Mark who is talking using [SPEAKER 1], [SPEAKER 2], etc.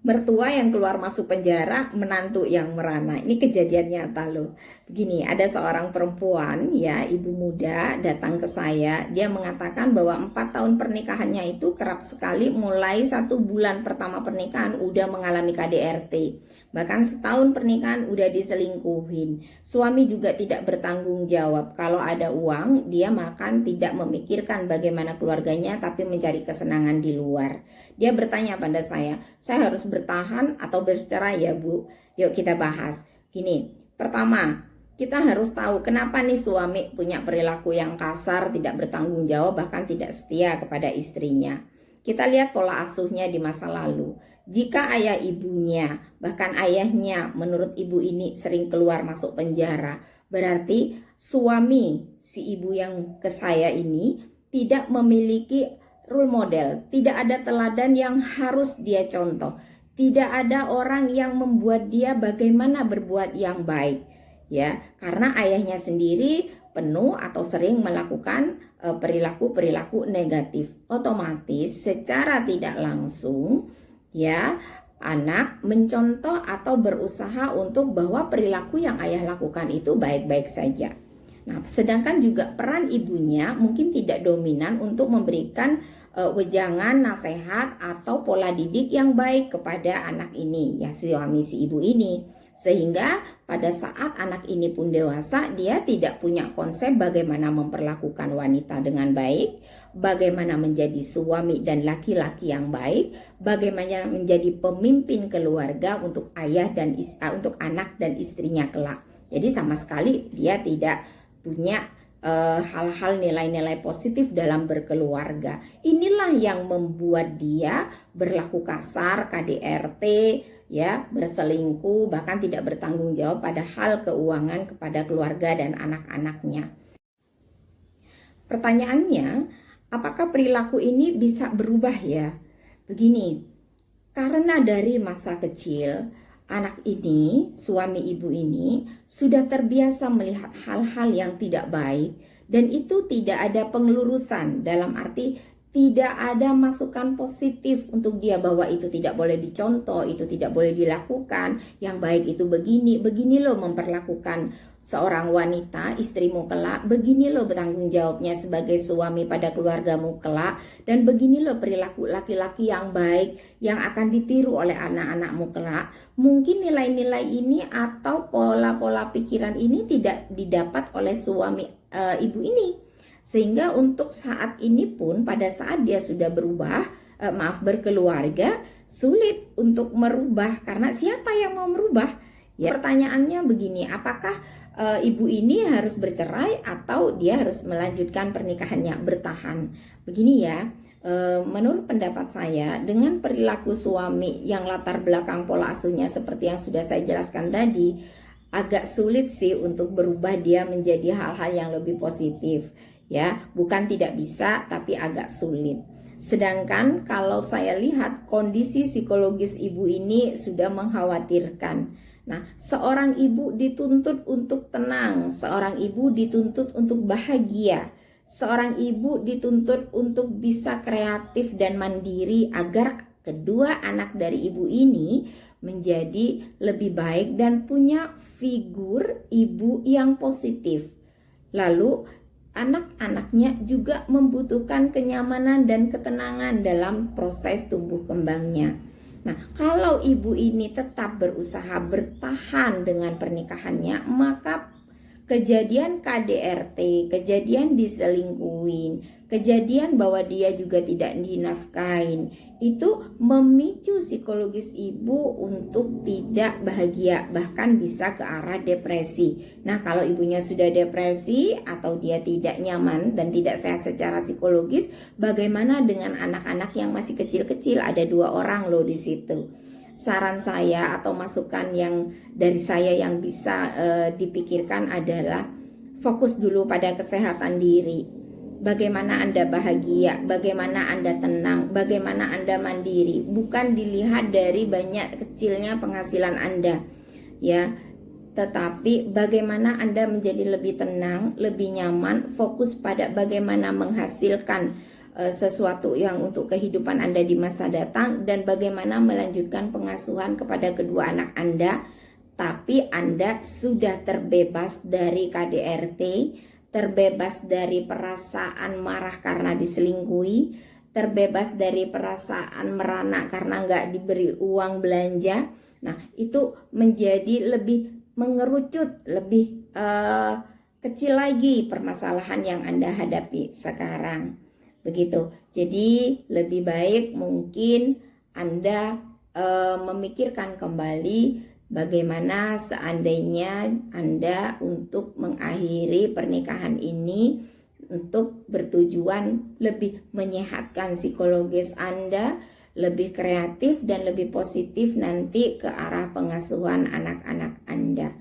[SPEAKER 1] Mertua yang keluar masuk penjara, menantu yang merana. Ini kejadian nyata loh. Begini, ada seorang perempuan ya, ibu muda datang ke saya. Dia mengatakan bahwa 4 tahun pernikahannya itu kerap sekali mulai 1 bulan pertama pernikahan udah mengalami KDRT. Bahkan setahun pernikahan udah diselingkuhin. Suami juga tidak bertanggung jawab. Kalau ada uang, dia makan tidak memikirkan bagaimana keluarganya, tapi mencari kesenangan di luar. Dia bertanya pada saya harus bertahan atau bercerai ya Bu? Yuk kita bahas. Gini, pertama, kita harus tahu kenapa nih suami punya perilaku yang kasar, tidak bertanggung jawab, bahkan tidak setia kepada istrinya. Kita lihat pola asuhnya di masa lalu. Jika ayah ibunya, bahkan ayahnya menurut ibu ini sering keluar masuk penjara, berarti suami si ibu yang ke saya ini tidak memiliki role model, tidak ada teladan yang harus dia contoh, tidak ada orang yang membuat dia bagaimana berbuat yang baik, ya, karena ayahnya sendiri penuh atau sering melakukan perilaku-perilaku negatif. Otomatis secara tidak langsung, ya, anak mencontoh atau berusaha untuk bahwa perilaku yang ayah lakukan itu baik-baik saja. Nah, sedangkan juga peran ibunya mungkin tidak dominan untuk memberikan wejangan, nasihat atau pola didik yang baik kepada anak ini, ya, suami si ibu ini. Sehingga pada saat anak ini pun dewasa, dia tidak punya konsep bagaimana memperlakukan wanita dengan baik, bagaimana menjadi suami dan laki-laki yang baik, bagaimana menjadi pemimpin keluarga untuk ayah dan untuk anak dan istrinya kelak. Jadi sama sekali dia tidak punya hal-hal nilai-nilai positif dalam berkeluarga. Inilah yang membuat dia berlaku kasar, KDRT, ya, berselingkuh, bahkan tidak bertanggung jawab pada hal keuangan kepada keluarga dan anak-anaknya. Pertanyaannya, apakah perilaku ini bisa berubah ya? Begini, karena dari masa kecil anak ini, suami ibu ini sudah terbiasa melihat hal-hal yang tidak baik dan itu tidak ada pengelurusan, dalam arti tidak ada masukan positif untuk dia bahwa itu tidak boleh dicontoh, itu tidak boleh dilakukan, yang baik itu begini, begini loh memperlakukan seorang wanita, istrimu kelak, begini loh bertanggung jawabnya sebagai suami pada keluargamu kelak, dan begini loh perilaku laki-laki yang baik yang akan ditiru oleh anak-anakmu kelak. Mungkin nilai-nilai ini atau pola-pola pikiran ini tidak didapat oleh suami ibu ini. Sehingga untuk saat ini pun pada saat dia sudah berkeluarga, sulit untuk merubah karena siapa yang mau merubah? Ya, pertanyaannya begini, apakah ibu ini harus bercerai atau dia harus melanjutkan pernikahannya, bertahan? Begini ya, menurut pendapat saya, dengan perilaku suami yang latar belakang pola asuhnya seperti yang sudah saya jelaskan tadi, agak sulit sih untuk berubah dia menjadi hal-hal yang lebih positif. Ya, bukan tidak bisa, tapi agak sulit. Sedangkan kalau saya lihat kondisi psikologis ibu ini sudah mengkhawatirkan. Nah, seorang ibu dituntut untuk tenang, seorang ibu dituntut untuk bahagia, seorang ibu dituntut untuk bisa kreatif dan mandiri agar kedua anak dari ibu ini menjadi lebih baik dan punya figur ibu yang positif. Lalu anak-anaknya juga membutuhkan kenyamanan dan ketenangan dalam proses tumbuh kembangnya. Nah, kalau ibu ini tetap berusaha bertahan dengan pernikahannya, maka kejadian KDRT, kejadian diselingkuhin, kejadian bahwa dia juga tidak dinafkahin, itu memicu psikologis ibu untuk tidak bahagia, bahkan bisa ke arah depresi. Nah, kalau ibunya sudah depresi atau dia tidak nyaman dan tidak sehat secara psikologis, bagaimana dengan anak-anak yang masih kecil-kecil? Ada 2 orang loh di situ. Saran saya atau masukan yang dari saya yang bisa dipikirkan adalah fokus dulu pada kesehatan diri. Bagaimana Anda bahagia, bagaimana Anda tenang, bagaimana Anda mandiri. Bukan dilihat dari banyak kecilnya penghasilan Anda, ya. Tetapi bagaimana Anda menjadi lebih tenang, lebih nyaman, fokus pada bagaimana menghasilkan sesuatu yang untuk kehidupan Anda di masa datang, dan bagaimana melanjutkan pengasuhan kepada kedua anak Anda. Tapi Anda sudah terbebas dari KDRT, terbebas dari perasaan marah karena diselingkuhi, terbebas dari perasaan merana karena nggak diberi uang belanja. Nah, itu menjadi lebih mengerucut, lebih kecil lagi permasalahan yang Anda hadapi sekarang. Begitu. Jadi lebih baik mungkin Anda memikirkan kembali bagaimana seandainya Anda untuk mengakhiri pernikahan ini untuk bertujuan lebih menyehatkan psikologis Anda, lebih kreatif dan lebih positif nanti ke arah pengasuhan anak-anak Anda.